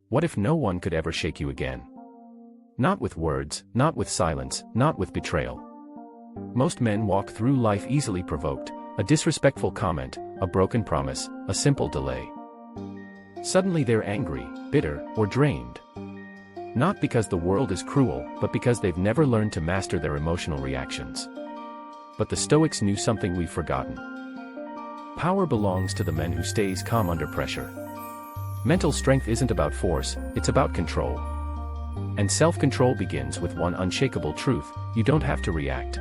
What if no one could ever shake you again? Not with words, not with silence, not with betrayal. Most men walk through life easily provoked, a disrespectful comment, a broken promise, a simple delay. Suddenly they're angry, bitter, or drained. Not because the world is cruel, but because they've never learned to master their emotional reactions. But the Stoics knew something we've forgotten. Power belongs to the man who stays calm under pressure. Mental strength isn't about force, it's about control. And self-control begins with one unshakable truth: you don't have to react.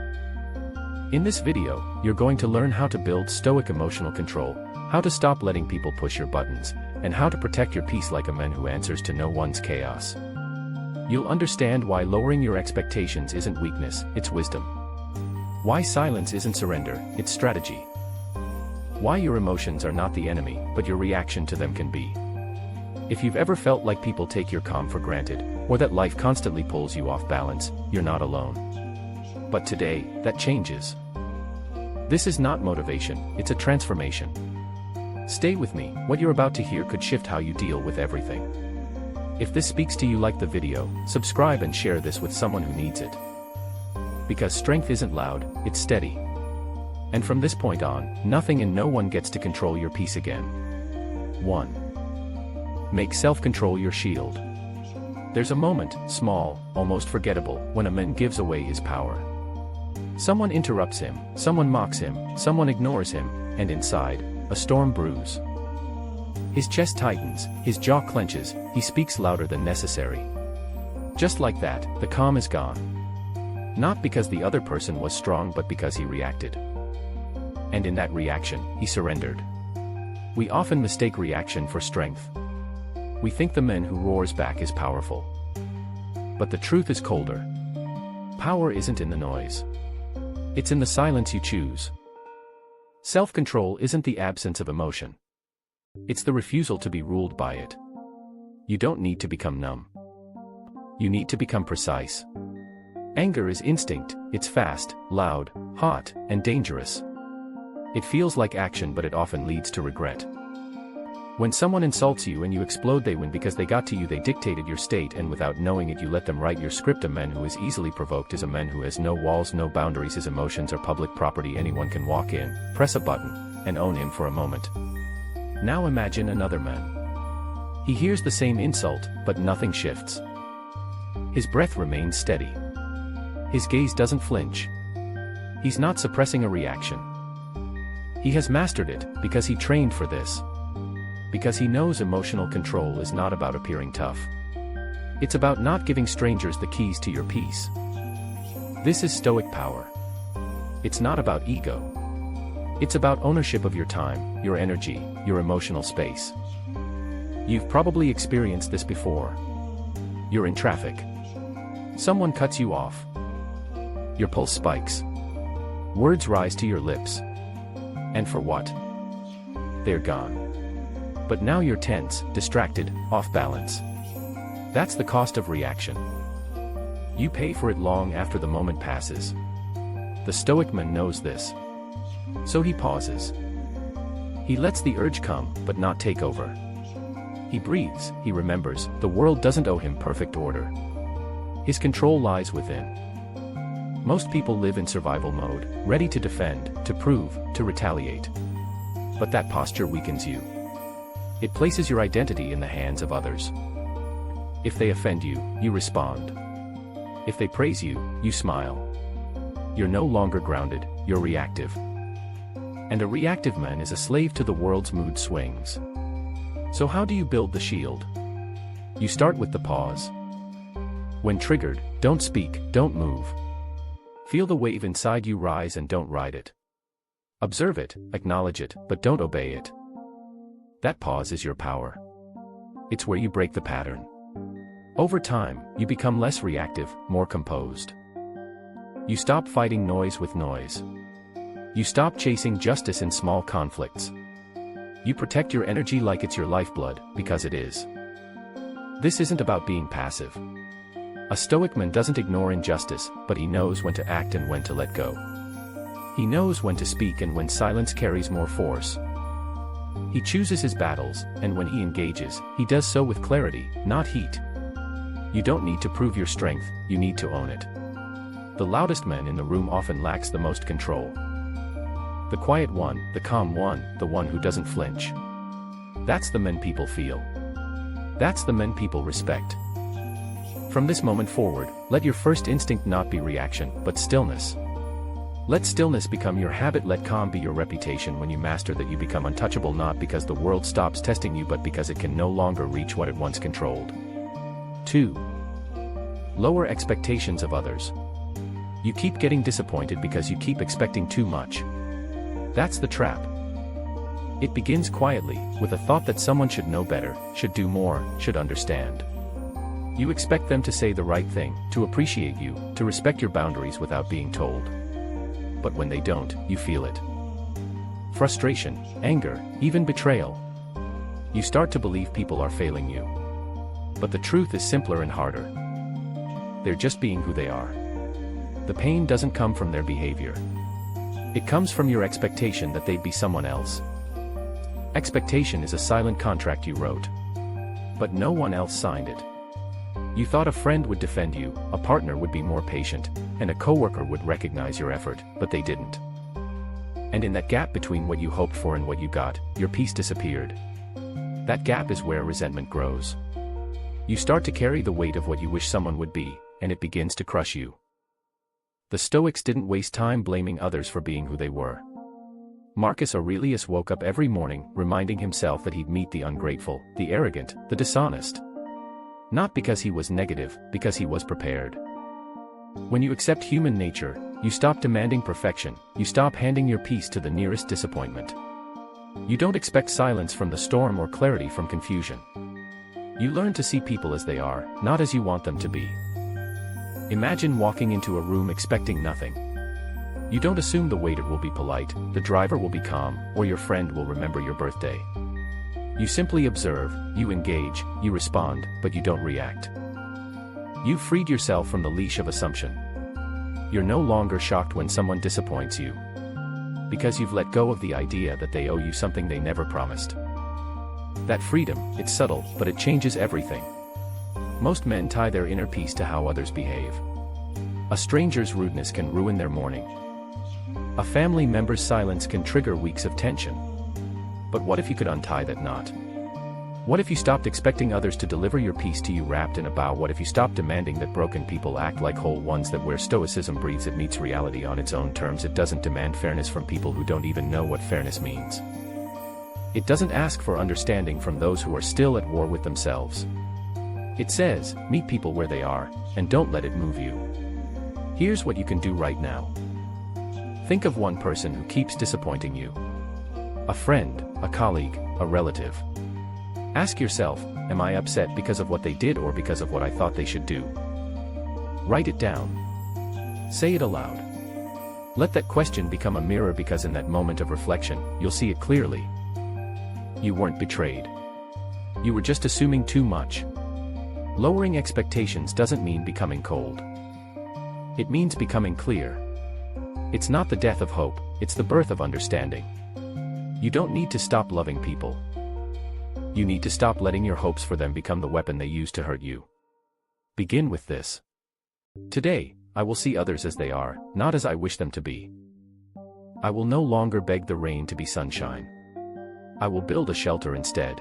In this video, you're going to learn how to build Stoic emotional control, how to stop letting people push your buttons, and how to protect your peace like a man who answers to no one's chaos. You'll understand why lowering your expectations isn't weakness, it's wisdom. Why silence isn't surrender, it's strategy. Why your emotions are not the enemy, but your reaction to them can be. If you've ever felt like people take your calm for granted, or that life constantly pulls you off balance, you're not alone. But today, that changes. This is not motivation, it's a transformation. Stay with me, what you're about to hear could shift how you deal with everything. If this speaks to you, like the video, subscribe and share this with someone who needs it. Because strength isn't loud, it's steady. And from this point on, nothing and no one gets to control your peace again. 1. Make self-control your shield. There's a moment, small, almost forgettable, when a man gives away his power. Someone interrupts him, someone mocks him, someone ignores him, and inside, a storm brews. His chest tightens, his jaw clenches, he speaks louder than necessary. Just like that, the calm is gone. Not because the other person was strong, but because he reacted. And in that reaction, he surrendered. We often mistake reaction for strength. We think the man who roars back is powerful. But the truth is colder. Power isn't in the noise. It's in the silence you choose. Self-control isn't the absence of emotion. It's the refusal to be ruled by it. You don't need to become numb. You need to become precise. Anger is instinct, it's fast, loud, hot, and dangerous. It feels like action, but it often leads to regret. When someone insults you and you explode, they win because they got to you, they dictated your state, and without knowing it you let them write your script. A man who is easily provoked is a man who has no walls, no boundaries. His emotions are public property. Anyone can walk in, press a button, and own him for a moment. Now imagine another man. He hears the same insult, but nothing shifts. His breath remains steady. His gaze doesn't flinch. He's not suppressing a reaction. He has mastered it, because he trained for this. Because he knows emotional control is not about appearing tough. It's about not giving strangers the keys to your peace. This is Stoic power. It's not about ego. It's about ownership of your time, your energy, your emotional space. You've probably experienced this before. You're in traffic. Someone cuts you off. Your pulse spikes. Words rise to your lips. And for what? They're gone. But now you're tense, distracted, off balance. That's the cost of reaction. You pay for it long after the moment passes. The Stoic man knows this. So he pauses. He lets the urge come, but not take over. He breathes, he remembers, the world doesn't owe him perfect order. His control lies within. Most people live in survival mode, ready to defend, to prove, to retaliate. But that posture weakens you. It places your identity in the hands of others. If they offend you, you respond. If they praise you, you smile. You're no longer grounded, you're reactive. And a reactive man is a slave to the world's mood swings. So how do you build the shield? You start with the pause. When triggered, don't speak, don't move. Feel the wave inside you rise and don't ride it. Observe it, acknowledge it, but don't obey it. That pause is your power. It's where you break the pattern. Over time, you become less reactive, more composed. You stop fighting noise with noise. You stop chasing justice in small conflicts. You protect your energy like it's your lifeblood, because it is. This isn't about being passive. A Stoic man doesn't ignore injustice, but he knows when to act and when to let go. He knows when to speak and when silence carries more force. He chooses his battles, and when he engages, he does so with clarity, not heat. You don't need to prove your strength, you need to own it. The loudest man in the room often lacks the most control. The quiet one, the calm one, the one who doesn't flinch. That's the men people feel. That's the men people respect. From this moment forward, let your first instinct not be reaction, but stillness. Let stillness become your habit, let calm be your reputation. When you master that, you become untouchable, not because the world stops testing you but because it can no longer reach what it once controlled. 2. Lower expectations of others. You keep getting disappointed because you keep expecting too much. That's the trap. It begins quietly, with a thought that someone should know better, should do more, should understand. You expect them to say the right thing, to appreciate you, to respect your boundaries without being told. But when they don't, you feel it. Frustration, anger, even betrayal. You start to believe people are failing you. But the truth is simpler and harder. They're just being who they are. The pain doesn't come from their behavior. It comes from your expectation that they'd be someone else. Expectation is a silent contract you wrote. But no one else signed it. You thought a friend would defend you, a partner would be more patient, and a coworker would recognize your effort, but they didn't. And in that gap between what you hoped for and what you got, your peace disappeared. That gap is where resentment grows. You start to carry the weight of what you wish someone would be, and it begins to crush you. The Stoics didn't waste time blaming others for being who they were. Marcus Aurelius woke up every morning, reminding himself that he'd meet the ungrateful, the arrogant, the dishonest. Not because he was negative, because he was prepared. When you accept human nature, you stop demanding perfection, you stop handing your peace to the nearest disappointment. You don't expect silence from the storm or clarity from confusion. You learn to see people as they are, not as you want them to be. Imagine walking into a room expecting nothing. You don't assume the waiter will be polite, the driver will be calm, or your friend will remember your birthday. You simply observe, you engage, you respond, but you don't react. You've freed yourself from the leash of assumption. You're no longer shocked when someone disappoints you. Because you've let go of the idea that they owe you something they never promised. That freedom, it's subtle, but it changes everything. Most men tie their inner peace to how others behave. A stranger's rudeness can ruin their morning. A family member's silence can trigger weeks of tension. But what if you could untie that knot? What if you stopped expecting others to deliver your peace to you wrapped in a bow? What if you stopped demanding that broken people act like whole ones? That where Stoicism breathes, it meets reality on its own terms. It doesn't demand fairness from people who don't even know what fairness means. It doesn't ask for understanding from those who are still at war with themselves. It says, meet people where they are, and don't let it move you. Here's what you can do right now. Think of one person who keeps disappointing you. A friend, a colleague, a relative. Ask yourself, am I upset because of what they did or because of what I thought they should do? Write it down. Say it aloud. Let that question become a mirror, because in that moment of reflection, you'll see it clearly. You weren't betrayed. You were just assuming too much. Lowering expectations doesn't mean becoming cold. It means becoming clear. It's not the death of hope, it's the birth of understanding. You don't need to stop loving people. You need to stop letting your hopes for them become the weapon they use to hurt you. Begin with this. Today, I will see others as they are, not as I wish them to be. I will no longer beg the rain to be sunshine. I will build a shelter instead.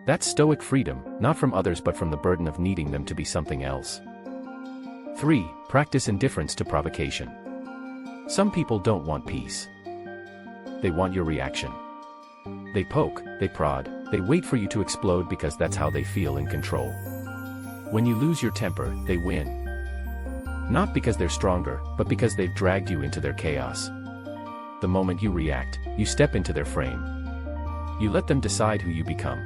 That's Stoic freedom, not from others but from the burden of needing them to be something else. 3. Practice indifference to provocation. Some people don't want peace. They want your reaction. They poke, they prod, they wait for you to explode because that's how they feel in control. When you lose your temper, they win. Not because they're stronger, but because they've dragged you into their chaos. The moment you react, you step into their frame. You let them decide who you become.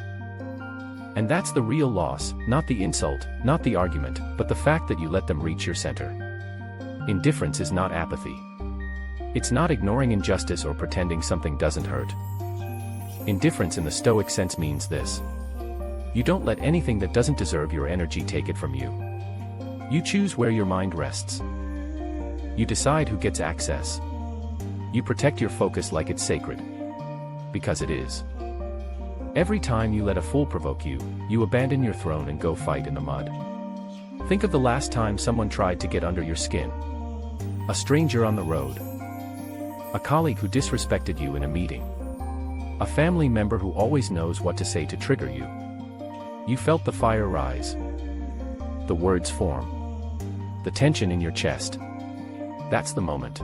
And that's the real loss, not the insult, not the argument, but the fact that you let them reach your center. Indifference is not apathy. It's not ignoring injustice or pretending something doesn't hurt. Indifference in the Stoic sense means this. You don't let anything that doesn't deserve your energy take it from you. You choose where your mind rests. You decide who gets access. You protect your focus like it's sacred. Because it is. Every time you let a fool provoke you, you abandon your throne and go fight in the mud. Think of the last time someone tried to get under your skin. A stranger on the road. A colleague who disrespected you in a meeting. A family member who always knows what to say to trigger you. You felt the fire rise. The words form. The tension in your chest. That's the moment.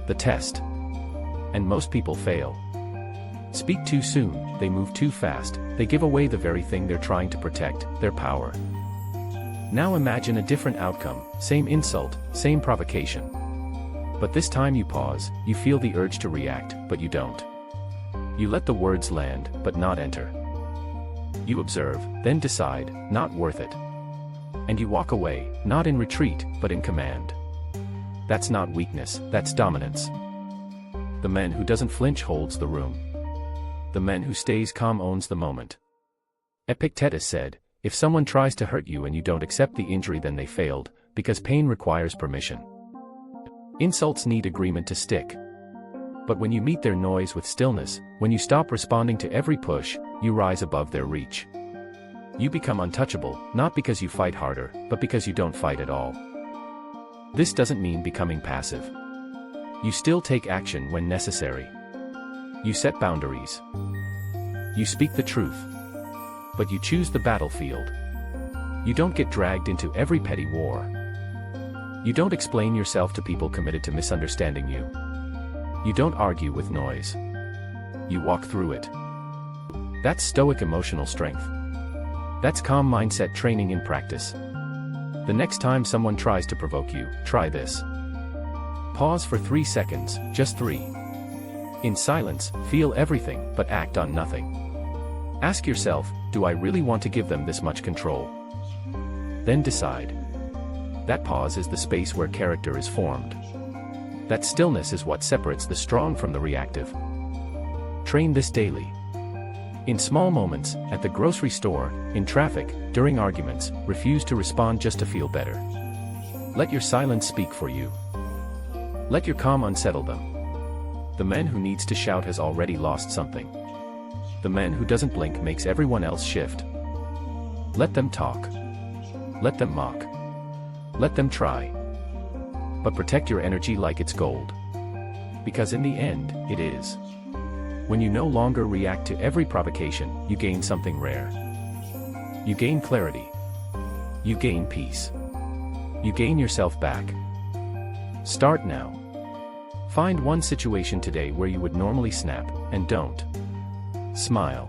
The test. And most people fail. Speak too soon, they move too fast, they give away the very thing they're trying to protect, their power. Now imagine a different outcome, same insult, same provocation. But this time you pause, you feel the urge to react, but you don't. You let the words land, but not enter. You observe, then decide, not worth it. And you walk away, not in retreat, but in command. That's not weakness, that's dominance. The man who doesn't flinch holds the room. The man who stays calm owns the moment. Epictetus said, if someone tries to hurt you and you don't accept the injury, then they failed, because pain requires permission. Insults need agreement to stick. But when you meet their noise with stillness, when you stop responding to every push, you rise above their reach. You become untouchable, not because you fight harder, but because you don't fight at all. This doesn't mean becoming passive. You still take action when necessary. You set boundaries. You speak the truth. But you choose the battlefield. You don't get dragged into every petty war. You don't explain yourself to people committed to misunderstanding you. You don't argue with noise. You walk through it. That's Stoic emotional strength. That's calm mindset training in practice. The next time someone tries to provoke you, try this. Pause for 3 seconds, just 3. In silence, feel everything, but act on nothing. Ask yourself, do I really want to give them this much control? Then decide. That pause is the space where character is formed. That stillness is what separates the strong from the reactive. Train this daily. In small moments, at the grocery store, in traffic, during arguments, refuse to respond just to feel better. Let your silence speak for you. Let your calm unsettle them. The man who needs to shout has already lost something. The man who doesn't blink makes everyone else shift. Let them talk. Let them mock. Let them try. But protect your energy like it's gold. Because in the end, it is. When you no longer react to every provocation, you gain something rare. You gain clarity. You gain peace. You gain yourself back. Start now. Find one situation today where you would normally snap, and don't. Smile.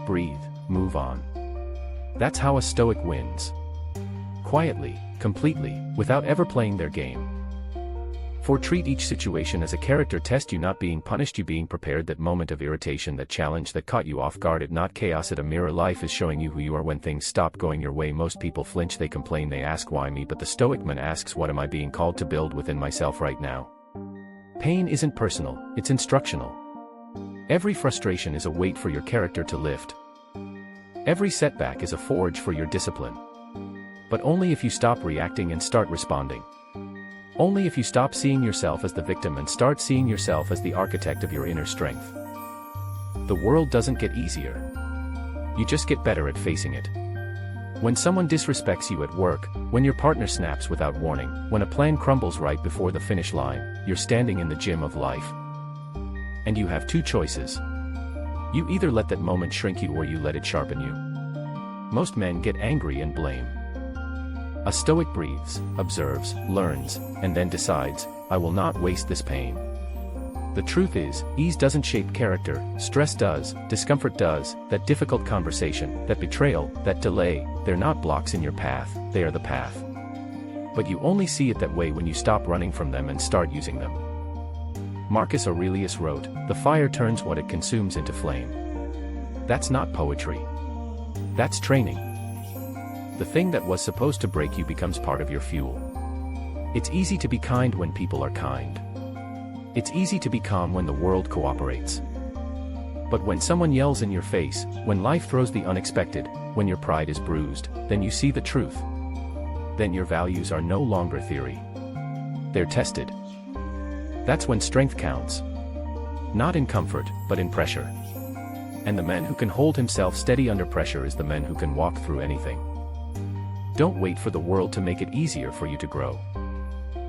Breathe, move on. That's how a Stoic wins. Quietly, completely, without ever playing their game. For treat each situation as a character test, you not being punished, you being prepared. That moment of irritation, that challenge that caught you off guard, it not chaos, it a mirror. Life is showing you who you are when things stop going your way. Most people flinch, they complain, they ask why me, but the Stoic man asks, what am I being called to build within myself right now? Pain isn't personal, it's instructional. Every frustration is a weight for your character to lift. Every setback is a forge for your discipline. But only if you stop reacting and start responding. Only if you stop seeing yourself as the victim and start seeing yourself as the architect of your inner strength. The world doesn't get easier. You just get better at facing it. When someone disrespects you at work, when your partner snaps without warning, when a plan crumbles right before the finish line, you're standing in the gym of life. And you have two choices. You either let that moment shrink you or you let it sharpen you. Most men get angry and blame. A Stoic breathes, observes, learns, and then decides, I will not waste this pain. The truth is, ease doesn't shape character, stress does, discomfort does. That difficult conversation, that betrayal, that delay, they're not blocks in your path, they are the path. But you only see it that way when you stop running from them and start using them. Marcus Aurelius wrote, the fire turns what it consumes into flame. That's not poetry. That's training. The thing that was supposed to break you becomes part of your fuel. It's easy to be kind when people are kind. It's easy to be calm when the world cooperates. But when someone yells in your face, when life throws the unexpected, when your pride is bruised, then you see the truth. Then your values are no longer theory. They're tested. That's when strength counts. Not in comfort, but in pressure. And the man who can hold himself steady under pressure is the man who can walk through anything. Don't wait for the world to make it easier for you to grow.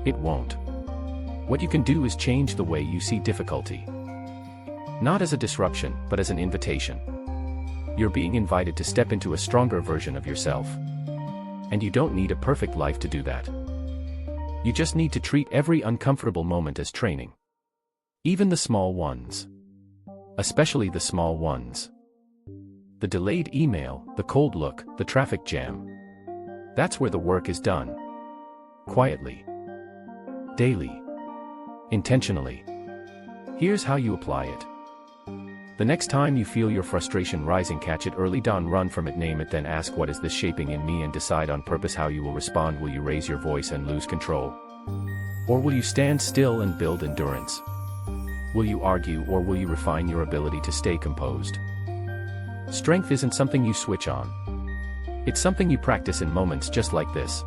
It won't. What you can do is change the way you see difficulty. Not as a disruption, but as an invitation. You're being invited to step into a stronger version of yourself. And you don't need a perfect life to do that. You just need to treat every uncomfortable moment as training. Even the small ones. Especially the small ones. The delayed email, the cold look, the traffic jam. That's where the work is done. Quietly. Daily. Intentionally. Here's how you apply it. The next time you feel your frustration rising, catch it early dawn, run from it, name it, then ask, what is this shaping in me, and decide on purpose how you will respond. Will you raise your voice and lose control? Or will you stand still and build endurance? Will you argue, or will you refine your ability to stay composed? Strength isn't something you switch on. It's something you practice in moments just like this.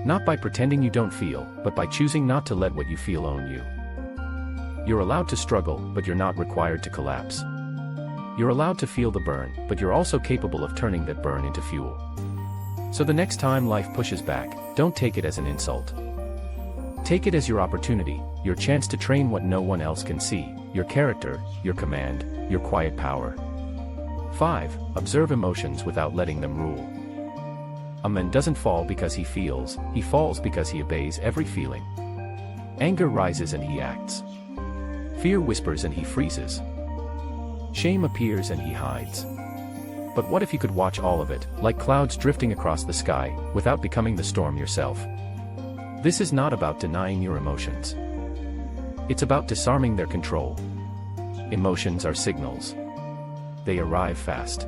Not by pretending you don't feel, but by choosing not to let what you feel own you. You're allowed to struggle, but you're not required to collapse. You're allowed to feel the burn, but you're also capable of turning that burn into fuel. So the next time life pushes back, don't take it as an insult. Take it as your opportunity, your chance to train what no one else can see, your character, your command, your quiet power. 5. Observe emotions without letting them rule. A man doesn't fall because he feels, he falls because he obeys every feeling. Anger rises and he acts. Fear whispers and he freezes. Shame appears and he hides. But what if you could watch all of it, like clouds drifting across the sky, without becoming the storm yourself? This is not about denying your emotions. It's about disarming their control. Emotions are signals. They arrive fast.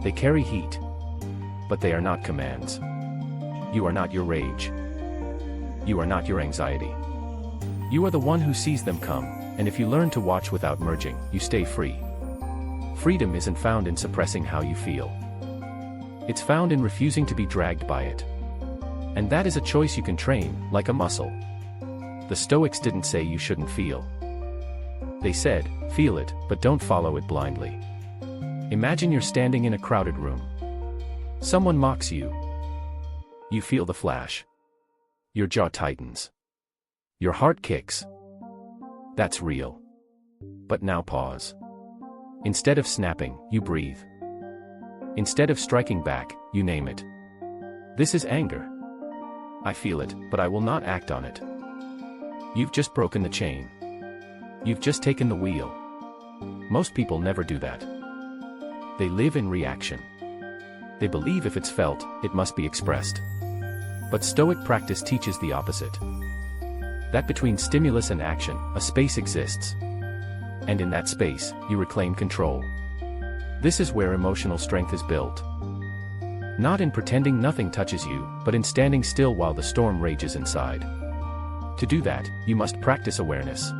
They carry heat. But they are not commands. You are not your rage. You are not your anxiety. You are the one who sees them come, and if you learn to watch without merging, you stay free. Freedom isn't found in suppressing how you feel. It's found in refusing to be dragged by it. And that is a choice you can train, like a muscle. The Stoics didn't say you shouldn't feel. They said, feel it, but don't follow it blindly. Imagine you're standing in a crowded room. Someone mocks you. You feel the flash. Your jaw tightens. Your heart kicks. That's real. But now pause. Instead of snapping, you breathe. Instead of striking back, you name it. This is anger. I feel it, but I will not act on it. You've just broken the chain. You've just taken the wheel. Most people never do that. They live in reaction. They believe if it's felt, it must be expressed. But Stoic practice teaches the opposite. That between stimulus and action, a space exists. And in that space, you reclaim control. This is where emotional strength is built. Not in pretending nothing touches you, but in standing still while the storm rages inside. To do that, you must practice awareness.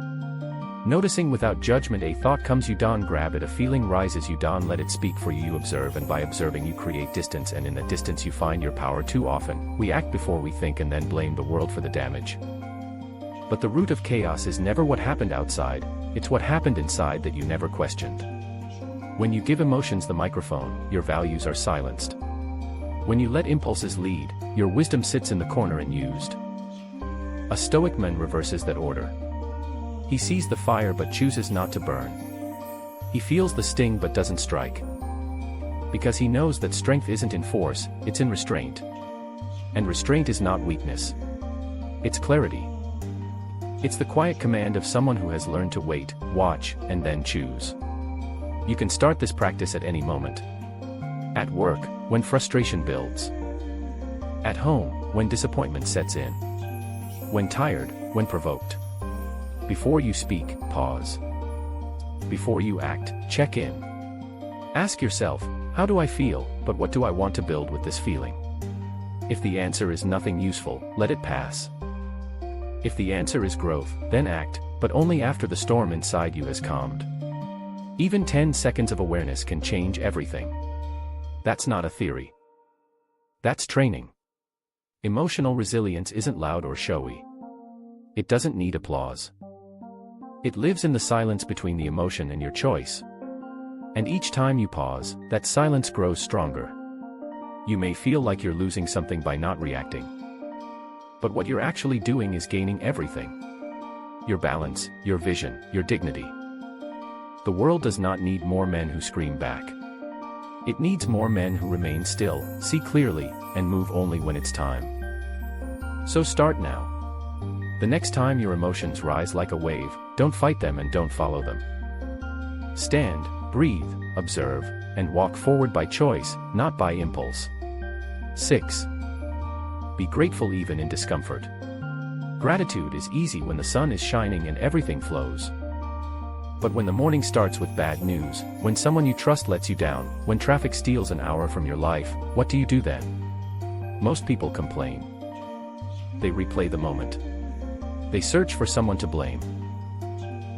Noticing without judgment. A thought comes, you don't grab it. A feeling rises, you don't let it speak for you. You observe, and by observing you create distance, and in that distance you find your power. Too often, we act before we think and then blame the world for the damage. But the root of chaos is never what happened outside, it's what happened inside that you never questioned. When you give emotions the microphone, your values are silenced. When you let impulses lead, your wisdom sits in the corner unused. A Stoic man reverses that order. He sees the fire but chooses not to burn. He feels the sting but doesn't strike. Because he knows that strength isn't in force, it's in restraint. And restraint is not weakness. It's clarity. It's the quiet command of someone who has learned to wait, watch, and then choose. You can start this practice at any moment. At work, when frustration builds. At home, when disappointment sets in. When tired, when provoked. Before you speak, pause. Before you act, check in. Ask yourself, how do I feel, but what do I want to build with this feeling? If the answer is nothing useful, let it pass. If the answer is growth, then act, but only after the storm inside you has calmed. Even 10 seconds of awareness can change everything. That's not a theory. That's training. Emotional resilience isn't loud or showy. It doesn't need applause. It lives in the silence between the emotion and your choice. And each time you pause, that silence grows stronger. You may feel like you're losing something by not reacting. But what you're actually doing is gaining everything. Your balance, your vision, your dignity. The world does not need more men who scream back. It needs more men who remain still, see clearly, and move only when it's time. So start now. The next time your emotions rise like a wave, don't fight them and don't follow them. Stand, breathe, observe, and walk forward by choice, not by impulse. 6. Be grateful even in discomfort. Gratitude is easy when the sun is shining and everything flows. But when the morning starts with bad news, when someone you trust lets you down, when traffic steals an hour from your life, what do you do then? Most people complain. They replay the moment. They search for someone to blame.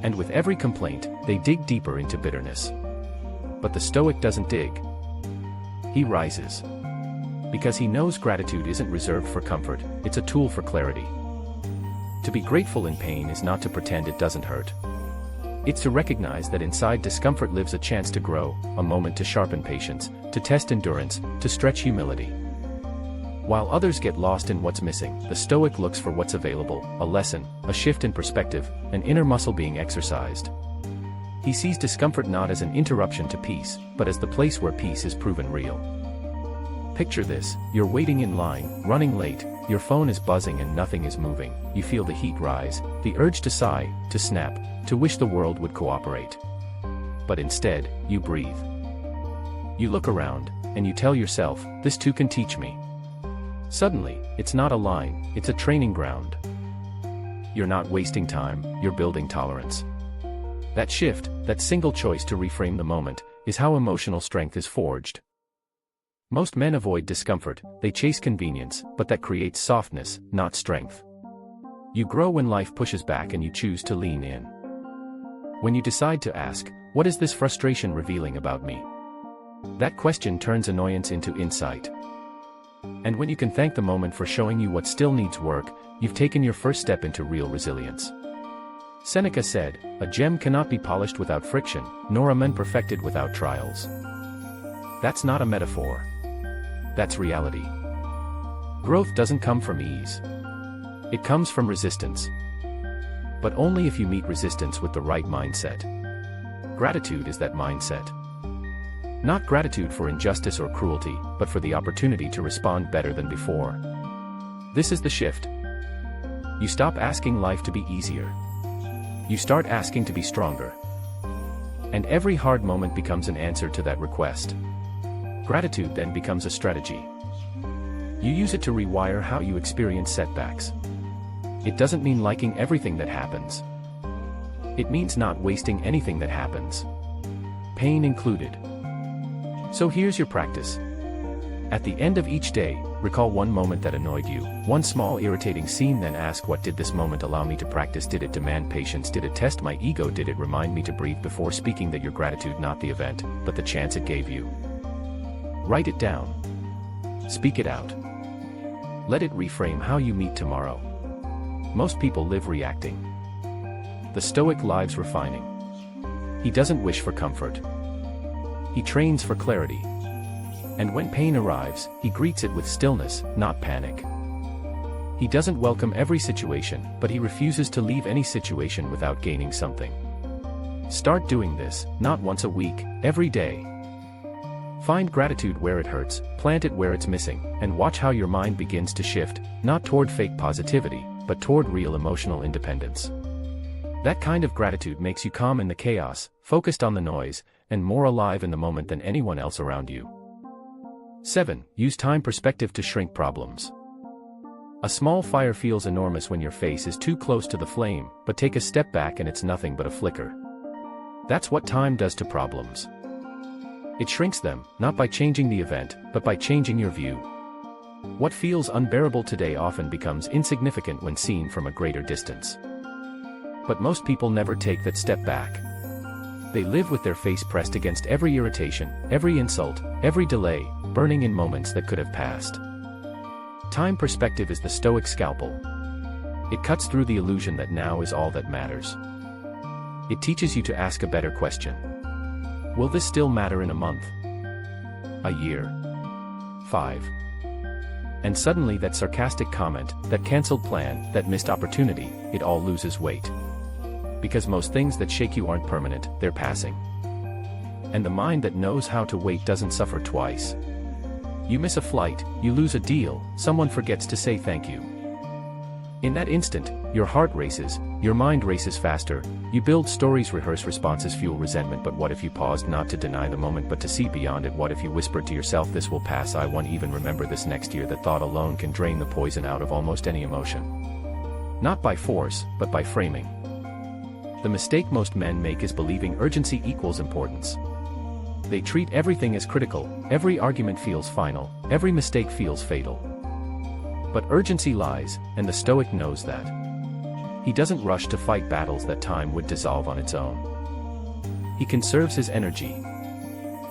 And with every complaint, they dig deeper into bitterness. But the Stoic doesn't dig. He rises. Because he knows gratitude isn't reserved for comfort, it's a tool for clarity. To be grateful in pain is not to pretend it doesn't hurt. It's to recognize that inside discomfort lives a chance to grow, a moment to sharpen patience, to test endurance, to stretch humility. While others get lost in what's missing, the Stoic looks for what's available, a lesson, a shift in perspective, an inner muscle being exercised. He sees discomfort not as an interruption to peace, but as the place where peace is proven real. Picture this: you're waiting in line, running late, your phone is buzzing and nothing is moving. You feel the heat rise, the urge to sigh, to snap, to wish the world would cooperate. But instead, you breathe. You look around, and you tell yourself, this too can teach me. Suddenly, it's not a line, it's a training ground. You're not wasting time, you're building tolerance. That shift, that single choice to reframe the moment, is how emotional strength is forged. Most men avoid discomfort, they chase convenience, but that creates softness, not strength. You grow when life pushes back and you choose to lean in. When you decide to ask, what is this frustration revealing about me? That question turns annoyance into insight. And when you can thank the moment for showing you what still needs work, you've taken your first step into real resilience. Seneca said, "A gem cannot be polished without friction, nor a man perfected without trials." That's not a metaphor. That's reality. Growth doesn't come from ease. It comes from resistance. But only if you meet resistance with the right mindset. Gratitude is that mindset. Not gratitude for injustice or cruelty, but for the opportunity to respond better than before. This is the shift. You stop asking life to be easier. You start asking to be stronger. And every hard moment becomes an answer to that request. Gratitude then becomes a strategy. You use it to rewire how you experience setbacks. It doesn't mean liking everything that happens. It means not wasting anything that happens. Pain included. So here's your practice. At the end of each day, recall one moment that annoyed you, one small irritating scene, then ask, what did this moment allow me to practice? Did it demand patience? Did it test my ego? Did it remind me to breathe before speaking? That your gratitude, not the event, but the chance it gave you. Write it down. Speak it out. Let it reframe how you meet tomorrow. Most people live reacting. The Stoic lives refining. He doesn't wish for comfort. He trains for clarity. And when pain arrives, he greets it with stillness, not panic. He doesn't welcome every situation, but he refuses to leave any situation without gaining something. Start doing this, not once a week, every day. Find gratitude where it hurts, plant it where it's missing, and watch how your mind begins to shift, not toward fake positivity, but toward real emotional independence. That kind of gratitude makes you calm in the chaos, focused on the noise, and more alive in the moment than anyone else around you. 7. Use time perspective to shrink problems. A small fire feels enormous when your face is too close to the flame, but take a step back and it's nothing but a flicker. That's what time does to problems. It shrinks them, not by changing the event, but by changing your view. What feels unbearable today often becomes insignificant when seen from a greater distance. But most people never take that step back. They live with their face pressed against every irritation, every insult, every delay, burning in moments that could have passed. Time perspective is the Stoic scalpel. It cuts through the illusion that now is all that matters. It teaches you to ask a better question. Will this still matter in a month? A year? 5? And suddenly that sarcastic comment, that cancelled plan, that missed opportunity, it all loses weight. Because most things that shake you aren't permanent, they're passing. And the mind that knows how to wait doesn't suffer twice. You miss a flight, you lose a deal, someone forgets to say thank you. In that instant, your heart races, your mind races faster, you build stories, rehearse responses, fuel resentment. But what if you paused not to deny the moment but to see beyond it? What if you whispered to yourself, this will pass, I won't even remember this next year? That thought alone can drain the poison out of almost any emotion. Not by force, but by framing. The mistake most men make is believing urgency equals importance. They treat everything as critical, every argument feels final, every mistake feels fatal. But urgency lies, and the Stoic knows that. He doesn't rush to fight battles that time would dissolve on its own. He conserves his energy.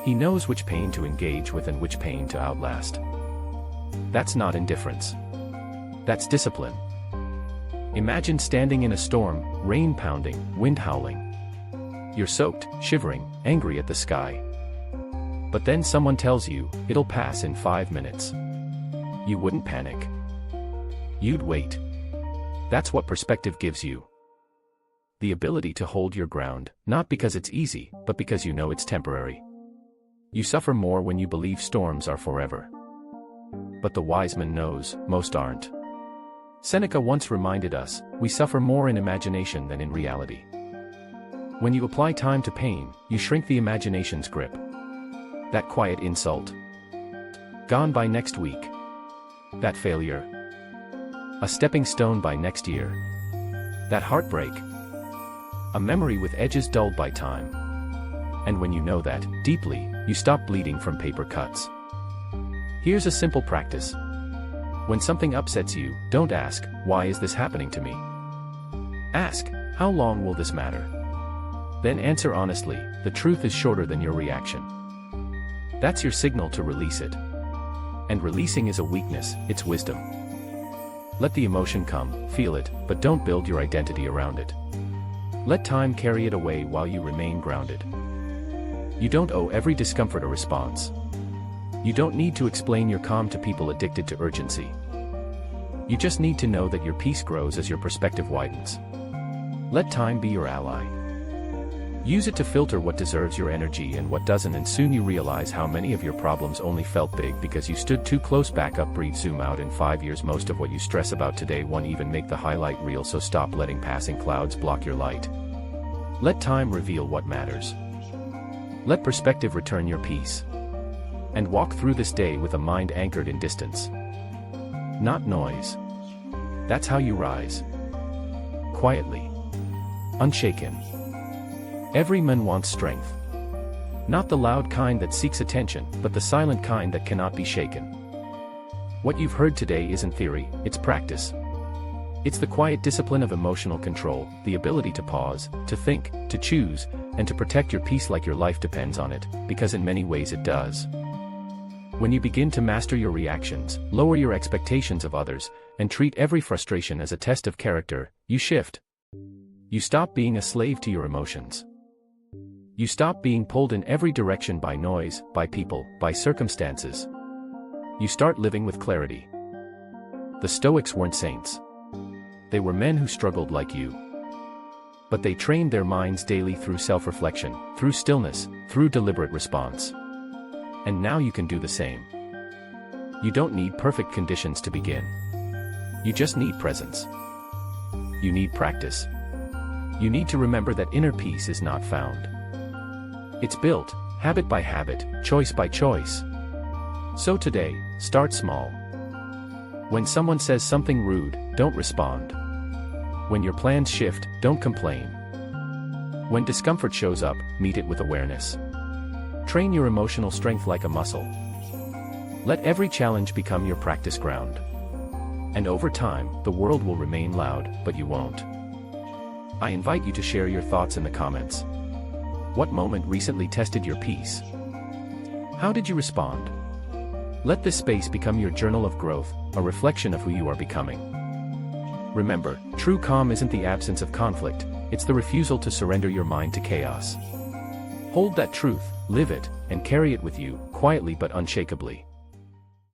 He knows which pain to engage with and which pain to outlast. That's not indifference. That's discipline. Imagine standing in a storm, rain pounding, wind howling. You're soaked, shivering, angry at the sky. But then someone tells you, it'll pass in 5 minutes. You wouldn't panic. You'd wait. That's what perspective gives you. The ability to hold your ground, not because it's easy, but because you know it's temporary. You suffer more when you believe storms are forever. But the wise man knows, most aren't. Seneca once reminded us, we suffer more in imagination than in reality. When you apply time to pain, you shrink the imagination's grip. That quiet insult. Gone by next week. That failure. A stepping stone by next year. That heartbreak. A memory with edges dulled by time. And when you know that, deeply, you stop bleeding from paper cuts. Here's a simple practice. When something upsets you, don't ask, why is this happening to me? Ask, how long will this matter? Then answer honestly, the truth is shorter than your reaction. That's your signal to release it. And releasing is a weakness, it's wisdom. Let the emotion come, feel it, but don't build your identity around it. Let time carry it away while you remain grounded. You don't owe every discomfort a response. You don't need to explain your calm to people addicted to urgency. You just need to know that your peace grows as your perspective widens. Let time be your ally. Use it to filter what deserves your energy and what doesn't, and soon you realize how many of your problems only felt big because you stood too close. Back up, breathe, zoom out. In 5 years most of what you stress about today won't even make the highlight reel, so stop letting passing clouds block your light. Let time reveal what matters. Let perspective return your peace. And walk through this day with a mind anchored in distance. Not noise. That's how you rise. Quietly. Unshaken. Every man wants strength. Not the loud kind that seeks attention, but the silent kind that cannot be shaken. What you've heard today isn't theory, it's practice. It's the quiet discipline of emotional control, the ability to pause, to think, to choose, and to protect your peace like your life depends on it, because in many ways it does. When you begin to master your reactions, lower your expectations of others, and treat every frustration as a test of character, you shift. You stop being a slave to your emotions. You stop being pulled in every direction by noise, by people, by circumstances. You start living with clarity. The Stoics weren't saints. They were men who struggled like you. But they trained their minds daily through self-reflection, through stillness, through deliberate response. And now you can do the same. You don't need perfect conditions to begin. You just need presence. You need practice. You need to remember that inner peace is not found. It's built, habit by habit, choice by choice. So today, start small. When someone says something rude, don't respond. When your plans shift, don't complain. When discomfort shows up, meet it with awareness. Train your emotional strength like a muscle. Let every challenge become your practice ground. And over time, the world will remain loud, but you won't. I invite you to share your thoughts in the comments. What moment recently tested your peace? How did you respond? Let this space become your journal of growth, a reflection of who you are becoming. Remember, true calm isn't the absence of conflict, it's the refusal to surrender your mind to chaos. Hold that truth, live it, and carry it with you, quietly but unshakably.